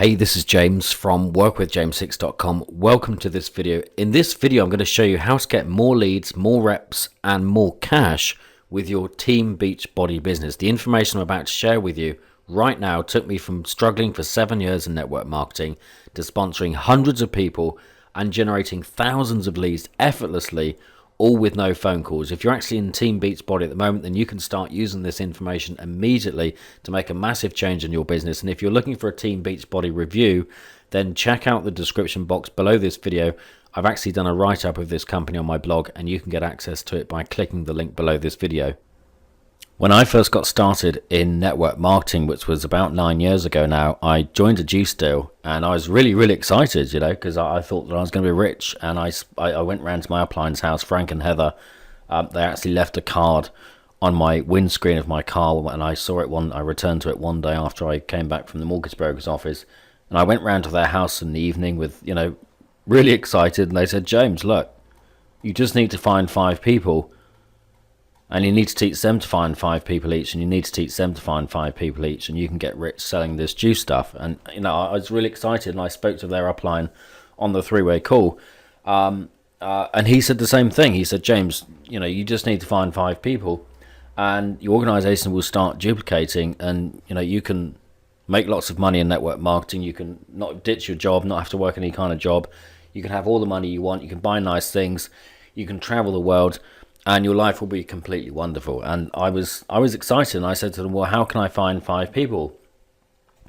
Hey, this is James from workwithjames6.com. Welcome to this video. In this video, I'm going to show you how to get more leads, more reps, and more cash with your Team Beachbody business. The information I'm about to share with you right now took me from struggling for 7 years in network marketing to sponsoring hundreds of people and generating thousands of leads effortlessly, all with no phone calls. If you're actually in Team Beachbody at the moment, then you can start using this information immediately to make a massive change in your business. And if you're looking for a Team Beachbody review, then check out the description box below this video. I've actually done a write-up of this company on my blog, and you can get access to it by clicking the link below this video. When I first got started in network marketing, which was about 9 years ago now, I joined a juice deal, and I was really excited, because I thought that I was going to be rich. And I went round to my upline's house, Frank and Heather. They actually left a card on my windscreen of my car, and I saw it I returned to it one day after I came back from the mortgage broker's office, and I went round to their house in the evening with, really excited, and they said, James, look, you just need to find 5 people. And you need to teach them to find 5 people each, and you need to teach them to find 5 people each, and you can get rich selling this juice stuff. And I was really excited, and I spoke to their upline on the 3-way call, and he said the same thing. He said, James, you just need to find 5 people, and your organization will start duplicating, and you can make lots of money in network marketing. You can not ditch your job, not have to work any kind of job. You can have all the money you want. You can buy nice things. You can travel the world, and your life will be completely wonderful. And I was excited, and I said to them, well, how can I find 5 people?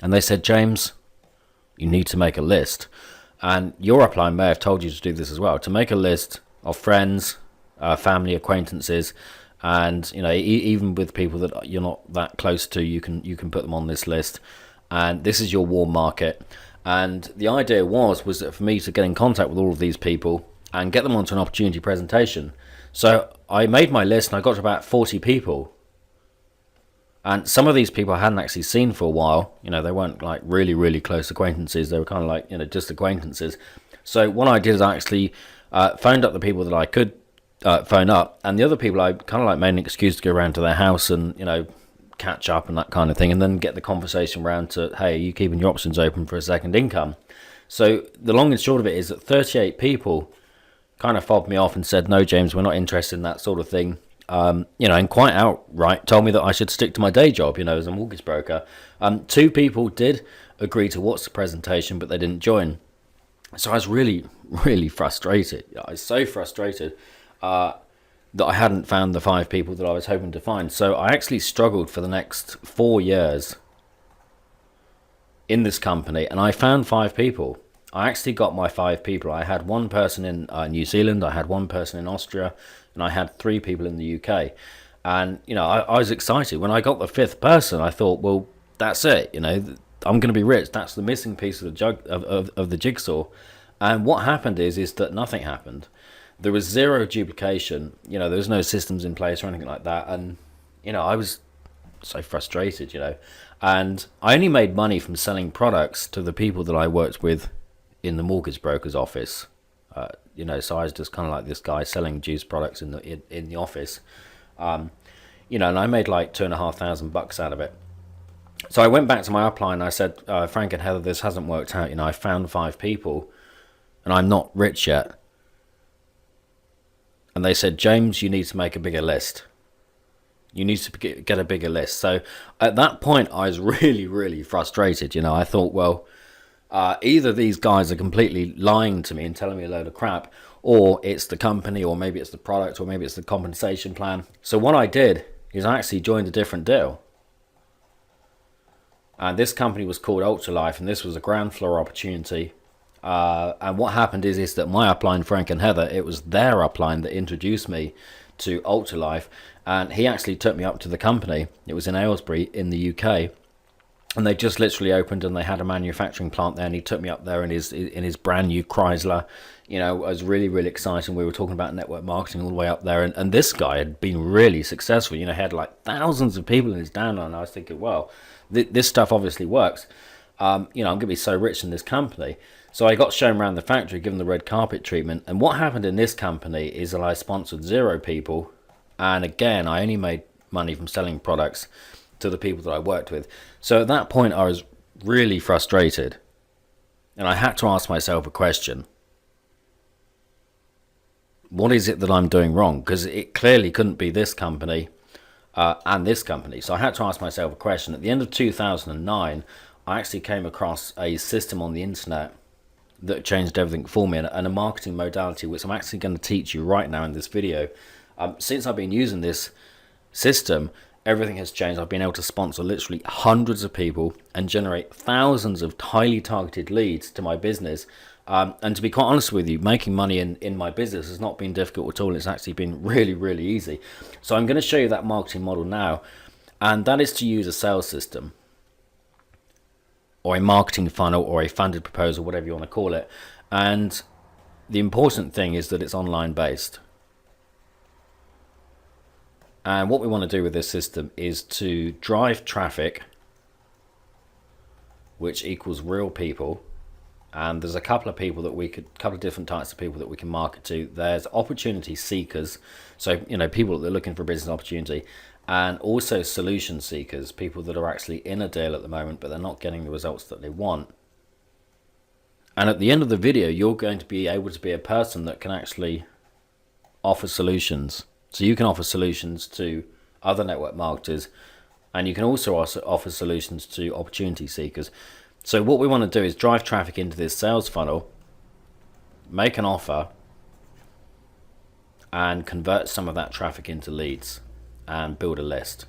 And they said, James, you need to make a list. And your upline may have told you to do this as well, to make a list of friends, family, acquaintances, and even with people that you're not that close to, you can put them on this list. And this is your warm market. And the idea was that for me to get in contact with all of these people and get them onto an opportunity presentation. So I made my list, and I got to about 40 people. And some of these people I hadn't actually seen for a while. They weren't like really close acquaintances. They were kind of like, just acquaintances. So what I did is I actually phoned up the people that I could phone up. And the other people, I kind of like made an excuse to go around to their house and, catch up and that kind of thing. And then get the conversation around to, hey, are you keeping your options open for a second income? So the long and short of it is that 38 people kind of fobbed me off and said, no, James, we're not interested in that sort of thing. And quite outright told me that I should stick to my day job, as a mortgage broker. 2 people did agree to watch the presentation, but they didn't join. So I was really frustrated. I was so frustrated that I hadn't found the 5 people that I was hoping to find. So I actually struggled for the next 4 years in this company, and I found 5 people. I actually got my 5 people. I had 1 person in New Zealand, I had 1 person in Austria, and I had 3 people in the UK. And, I was excited. When I got the 5th person, I thought, well, that's it. I'm going to be rich. That's the missing piece of the jigsaw. And what happened is that nothing happened. There was 0 duplication. There was no systems in place or anything like that. And, I was so frustrated, And I only made money from selling products to the people that I worked with in the mortgage broker's office. So I was just kind of like this guy selling juice products in the office. And I made like $2,500 out of it. So I went back to my upline and I said, Frank and Heather, this hasn't worked out. I found 5 people and I'm not rich yet. And they said, James, you need to make a bigger list. You need to get a bigger list. So at that point, I was really frustrated. I thought, well, either these guys are completely lying to me and telling me a load of crap, or it's the company, or maybe it's the product, or maybe it's the compensation plan. So what I did is I actually joined a different deal. And this company was called Ultralife, and this was a ground floor opportunity. And what happened is that my upline, Frank and Heather, it was their upline that introduced me to Ultralife, and he actually took me up to the company. It was in Aylesbury in the UK. And they just literally opened, and they had a manufacturing plant there, and he took me up there in his brand new Chrysler. I was really excited. We were talking about network marketing all the way up there, and this guy had been really successful. He had like thousands of people in his downline, and I was thinking, well, this stuff obviously works. I'm going to be so rich in this company. So I got shown around the factory, given the red carpet treatment. And what happened in this company is that I sponsored 0 people, and again, I only made money from selling products to the people that I worked with. So at that point, I was really frustrated. And I had to ask myself a question. What is it that I'm doing wrong? Because it clearly couldn't be this company and this company. So I had to ask myself a question. At the end of 2009, I actually came across a system on the internet that changed everything for me, and a marketing modality which I'm actually going to teach you right now in this video. Since I've been using this system, everything has changed. I've been able to sponsor literally hundreds of people and generate thousands of highly targeted leads to my business. And to be quite honest with you, making money in my business has not been difficult at all. It's actually been really, really easy. So I'm going to show you that marketing model now, and that is to use a sales system, or a marketing funnel, or a funded proposal, whatever you want to call it. And the important thing is that it's online based. And what we want to do with this system is to drive traffic, which equals real people. And there's a couple of different types of people that we can market to. There's opportunity seekers, so people that are looking for a business opportunity, and also solution seekers, people that are actually in a deal at the moment but they're not getting the results that they want. And at the end of the video, you're going to be able to be a person that can actually offer solutions. So you can offer solutions to other network marketers, and you can also offer solutions to opportunity seekers. So what we want to do is drive traffic into this sales funnel, make an offer, and convert some of that traffic into leads and build a list.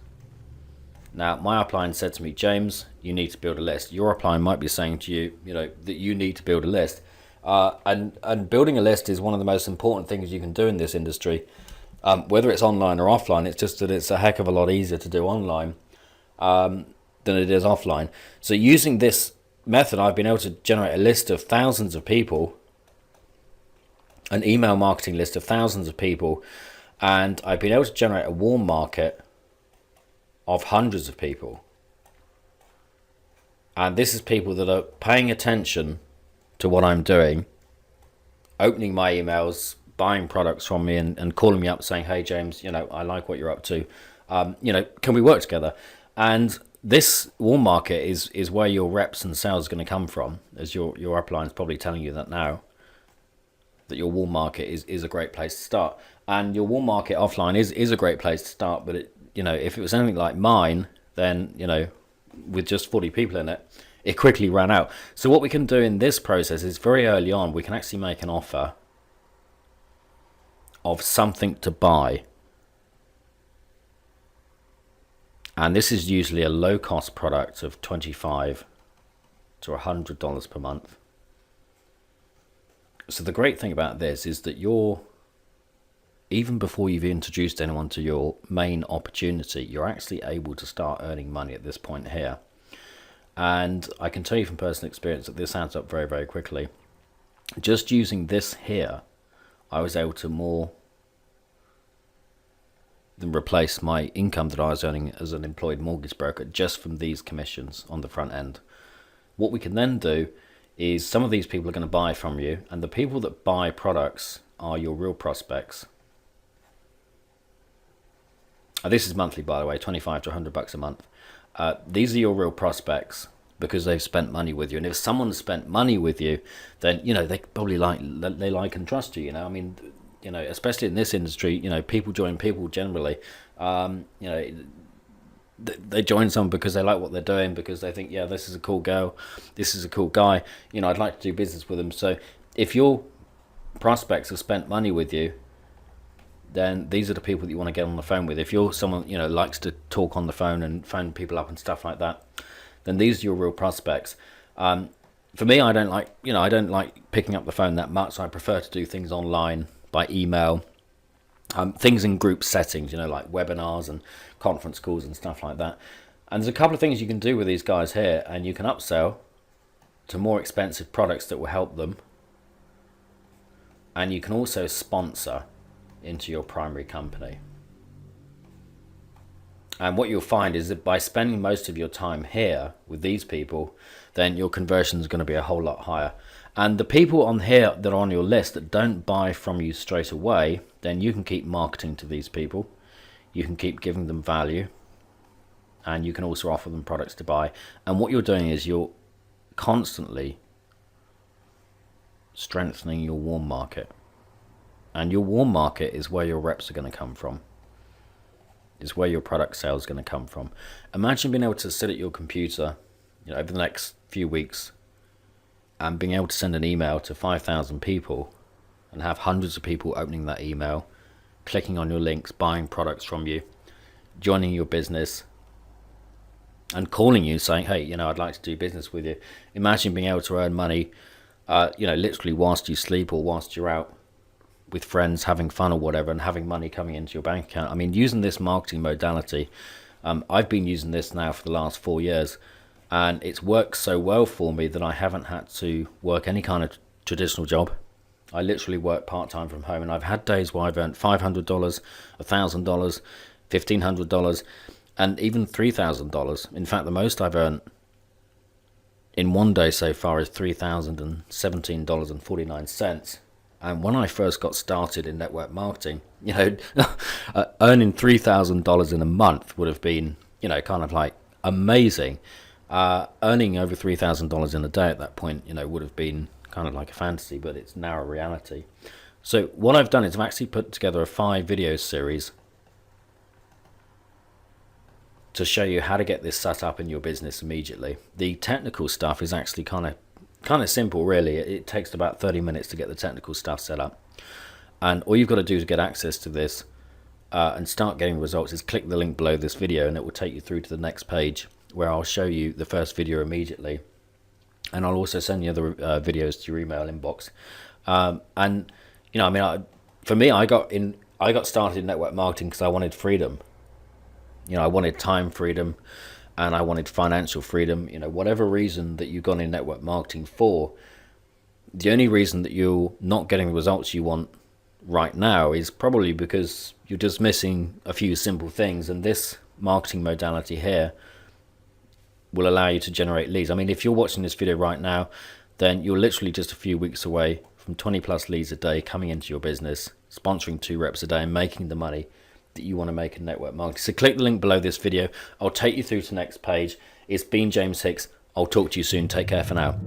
Now, my upline said to me, James, you need to build a list. Your upline might be saying to you, that you need to build a list. And building a list is one of the most important things you can do in this industry. Whether it's online or offline, it's just that it's a heck of a lot easier to do online than it is offline. So using this method, I've been able to generate a list of thousands of people, an email marketing list of thousands of people, and I've been able to generate a warm market of hundreds of people. And this is people that are paying attention to what I'm doing, opening my emails, buying products from me, and calling me up saying, hey James, I like what you're up to, can we work together? And this warm market is where your reps and sales are going to come from, as your upline is probably telling you that now, that your warm market is a great place to start. And your warm market offline is a great place to start, but if it was anything like mine, then with just 40 people in it, it quickly ran out. So what we can do in this process is very early on, we can actually make an offer of something to buy. And this is usually a low cost product of $25 to $100 per month. So the great thing about this is that even before you've introduced anyone to your main opportunity, you're actually able to start earning money at this point here. And I can tell you from personal experience that this adds up very, very quickly. Just using this here, I was able to more than replace my income that I was earning as an employed mortgage broker just from these commissions on the front end. What we can then do is some of these people are going to buy from you, and the people that buy products are your real prospects. This is monthly, by the way, 25 to $100 a month. These are your real prospects because they've spent money with you. And if someone spent money with you, then they probably like and trust you. I mean, especially in this industry, people join people generally. They join someone because they like what they're doing, because they think, yeah, this is a cool girl, this is a cool guy, I'd like to do business with them. So if your prospects have spent money with you, then these are the people that you want to get on the phone with. If you're someone likes to talk on the phone and phone people up and stuff like that, then these are your real prospects. For me, I don't like picking up the phone that much. I prefer to do things online by email, things in group settings, like webinars and conference calls and stuff like that. And there's a couple of things you can do with these guys here, and you can upsell to more expensive products that will help them, and you can also sponsor into your primary company. And what you'll find is that by spending most of your time here with these people, then your conversion is going to be a whole lot higher. And the people on here that are on your list that don't buy from you straight away, then you can keep marketing to these people. You can keep giving them value, and you can also offer them products to buy. And what you're doing is you're constantly strengthening your warm market. And your warm market is where your reps are going to come from. Is where your product sales are going to come from. Imagine being able to sit at your computer, over the next few weeks, and being able to send an email to 5,000 people and have hundreds of people opening that email, clicking on your links, buying products from you, joining your business, and calling you saying, hey, I'd like to do business with you. Imagine being able to earn money, literally whilst you sleep or whilst you're out with friends having fun or whatever, and having money coming into your bank account. I mean, using this marketing modality, I've been using this now for the last 4 years, and it's worked so well for me that I haven't had to work any kind of traditional job. I literally work part-time from home, and I've had days where I've earned $500, $1,000, $1,500, and even $3,000. In fact, the most I've earned in one day so far is $3,017.49. And when I first got started in network marketing, earning $3,000 in a month would have been, kind of like amazing. Earning over $3,000 in a day at that point, would have been kind of like a fantasy, but it's now a reality. So what I've done is I've actually put together a 5-video series to show you how to get this set up in your business immediately. The technical stuff is actually kind of simple, really. It takes about 30 minutes to get the technical stuff set up, and all you've got to do to get access to this and start getting results is click the link below this video, and it will take you through to the next page where I'll show you the first video immediately, and I'll also send you other videos to your email inbox. For me, I got started in network marketing because I wanted freedom. I wanted time freedom, and I wanted financial freedom. Whatever reason that you've gone in network marketing for, the only reason that you're not getting the results you want right now is probably because you're just missing a few simple things, and this marketing modality here will allow you to generate leads. I mean, if you're watching this video right now, then you're literally just a few weeks away from 20 plus leads a day coming into your business, sponsoring 2 reps a day, and making the money that you want to make in network marketing. So click the link below this video. I'll take you through to the next page. It's been James Hicks. I'll talk to you soon. Take care for now.